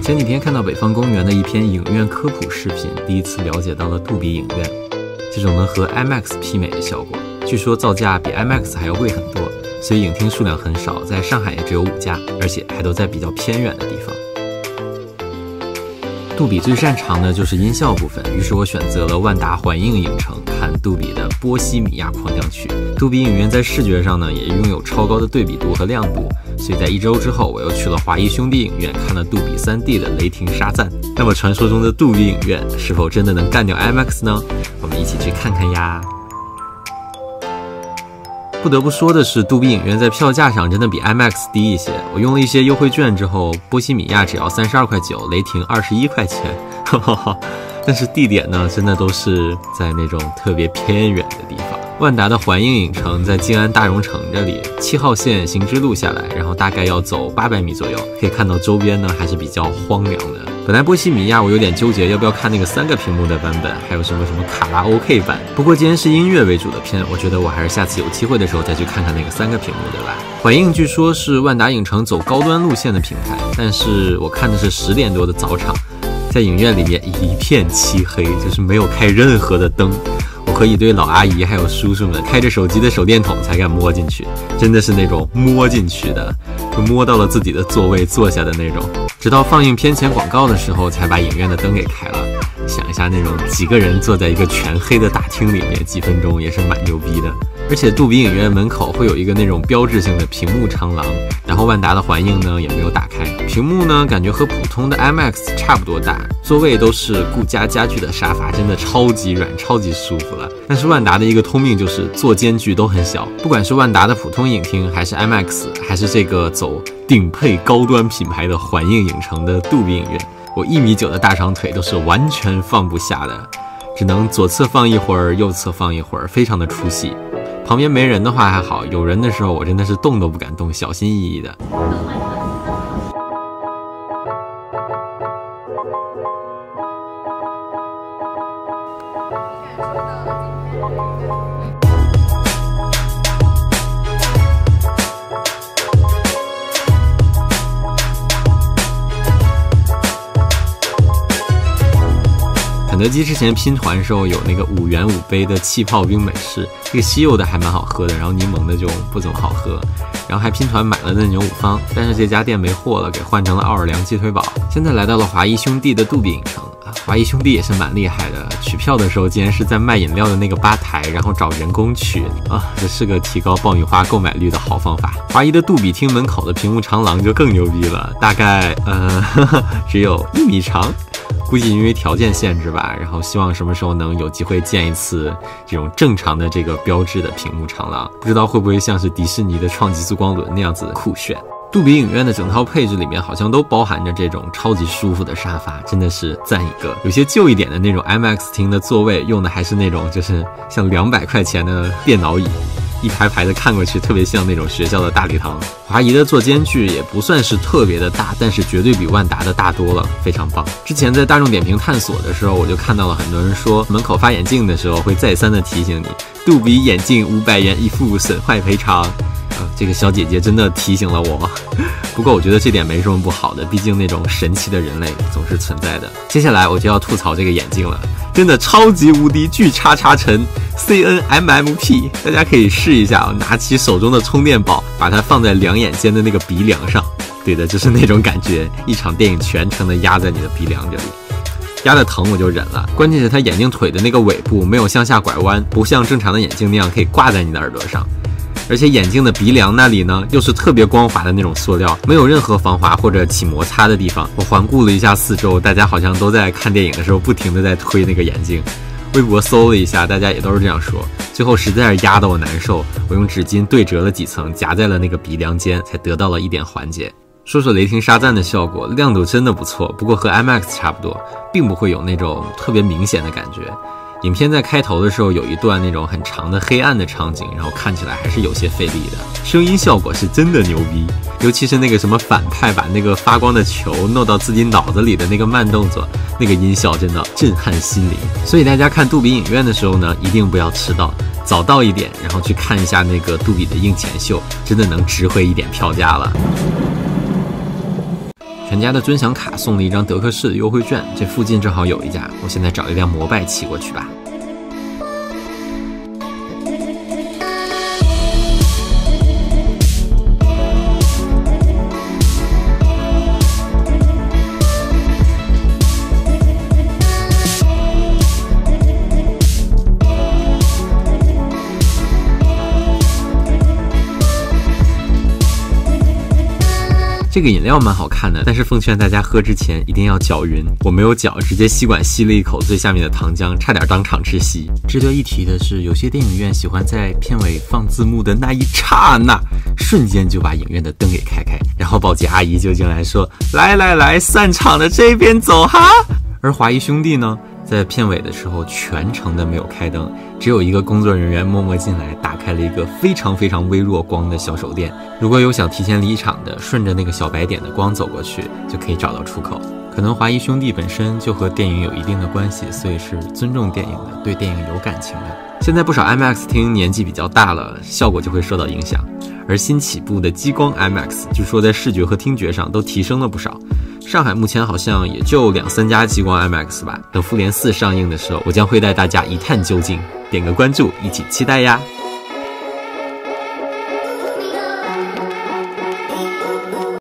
前几天看到北方公园的一篇影院科普视频，第一次了解到了杜比影院，这种能和 IMAX 媲美的效果。据说造价比 IMAX 还要贵很多，所以影厅数量很少，在上海也只有5家，而且还都在比较偏远的地方。杜比最擅长的就是音效部分，于是我选择了万达环映影城看杜比的《波西米亚狂想曲》。杜比影院在视觉上呢，也拥有超高的对比度和亮度，所以在1周之后，我又去了华谊兄弟影院看了杜比 3D 的《雷霆沙赞》。那么传说中的杜比影院是否真的能干掉 IMAX 呢？我们一起去看看呀。不得不说的是，杜比影院在票价上真的比 IMAX 低一些。我用了一些优惠券之后，波西米亚只要32.9块，雷霆21块钱，但是地点呢，真的都是在那种特别偏远的地方。万达的环映影城在静安大融城这里，7号线行知路下来，然后大概要走800米左右，可以看到周边呢还是比较荒凉的。本来波西米亚我有点纠结要不要看那个3个屏幕的版本，还有什么卡拉 OK 版。不过既然是音乐为主的片，我觉得我还是下次有机会的时候再去看看那个3个屏幕的吧。环映据说是万达影城走高端路线的品牌，但是我看的是10点多的早场，在影院里面一片漆黑，就是没有开任何的灯。我和一堆老阿姨还有叔叔们开着手机的手电筒才敢摸进去，真的是那种摸进去的，就摸到了自己的座位坐下的那种。直到放映片前广告的时候才把影院的灯给开了。想一下那种几个人坐在一个全黑的大厅里面几分钟也是蛮牛逼的。而且杜比影院门口会有一个那种标志性的屏幕长廊，然后万达的环映呢也没有打开，屏幕呢感觉和普通的 IMAX 差不多大，座位都是顾家家具的沙发，真的超级软超级舒服了。但是万达的一个通病就是座间距都很小，不管是万达的普通影厅还是 IMAX 还是这个走顶配高端品牌的环映影城的杜比影院，我1.9米的大长腿都是完全放不下的，只能左侧放一会儿右侧放一会儿，非常的出戏。旁边没人的话还好，有人的时候我真的是动都不敢动，小心翼翼的。肯德基之前拼团的时候有那个5元5杯的气泡冰美式，这个西柚的还蛮好喝的，然后柠檬的就不怎么好喝。然后还拼团买了嫩牛5方，但是这家店没货了，给换成了奥尔良鸡腿堡。现在来到了华谊兄弟的杜比影城，华谊兄弟也是蛮厉害的，取票的时候竟然是在卖饮料的那个吧台，然后找人工取啊，这是个提高爆米花购买率的好方法。华谊的杜比厅门口的屏幕长廊就更牛逼了，大概只有1米长。估计因为条件限制吧，然后希望什么时候能有机会见一次这种正常的这个标志的屏幕长廊，不知道会不会像是迪士尼的创极速光轮那样子酷炫。杜比影院的整套配置里面好像都包含着这种超级舒服的沙发，真的是赞一个。有些旧一点的那种 IMAX 厅的座位用的还是那种就是像200块钱的电脑椅，一排排的看过去特别像那种学校的大礼堂。华谊的座间距也不算是特别的大，但是绝对比万达的大多了，非常棒。之前在大众点评探索的时候，我就看到了很多人说门口发眼镜的时候会再三的提醒你，杜比眼镜500元一副，损坏赔偿。这个小姐姐真的提醒了我。不过我觉得这点没什么不好的，毕竟那种神奇的人类总是存在的。接下来我就要吐槽这个眼镜了，真的超级无敌巨叉叉沉 CNMMP， 大家可以试一下拿起手中的充电宝，把它放在两眼间的那个鼻梁上。对的，就是那种感觉，一场电影全程的压在你的鼻梁这里。压的疼我就忍了，关键是它眼镜腿的那个尾部没有向下拐弯，不像正常的眼镜那样可以挂在你的耳朵上。而且眼镜的鼻梁那里呢，又是特别光滑的那种塑料，没有任何防滑或者起摩擦的地方。我环顾了一下四周，大家好像都在看电影的时候不停的在推那个眼镜。微博搜了一下，大家也都是这样说。最后实在是压得我难受，我用纸巾对折了几层，夹在了那个鼻梁间，才得到了一点缓解。说说雷霆沙赞的效果，亮度真的不错，不过和 IMAX 差不多，并不会有那种特别明显的感觉。影片在开头的时候有一段那种很长的黑暗的场景，然后看起来还是有些费力的。声音效果是真的牛逼，尤其是那个什么反派把那个发光的球弄到自己脑子里的那个慢动作，那个音效真的震撼心灵。所以大家看杜比影院的时候呢，一定不要迟到，早到一点，然后去看一下那个杜比的映前秀，真的能值回一点票价了。全家的尊享卡送了一张德克士的优惠券，这附近正好有一家，我现在找一辆摩拜骑过去吧。这个饮料蛮好看的，但是奉劝大家喝之前一定要搅匀。我没有搅，直接吸管吸了一口最下面的糖浆，差点当场吃稀。值得一提的是，有些电影院喜欢在片尾放字幕的那一刹那，瞬间就把影院的灯给开，然后保洁阿姨就进来说：“来，散场的这边走哈。”而华谊兄弟呢，在片尾的时候全程的没有开灯，只有一个工作人员默默进来打开了一个非常微弱光的小手电。如果有想提前离场的，顺着那个小白点的光走过去，就可以找到出口。可能华谊兄弟本身就和电影有一定的关系，所以是尊重电影的，对电影有感情的。现在不少 IMAX 厅年纪比较大了，效果就会受到影响。而新起步的激光 IMAX 据说在视觉和听觉上都提升了不少。上海目前好像也就2-3家激光 IMAX 吧。等复联4上映的时候，我将会带大家一探究竟。点个关注，一起期待呀！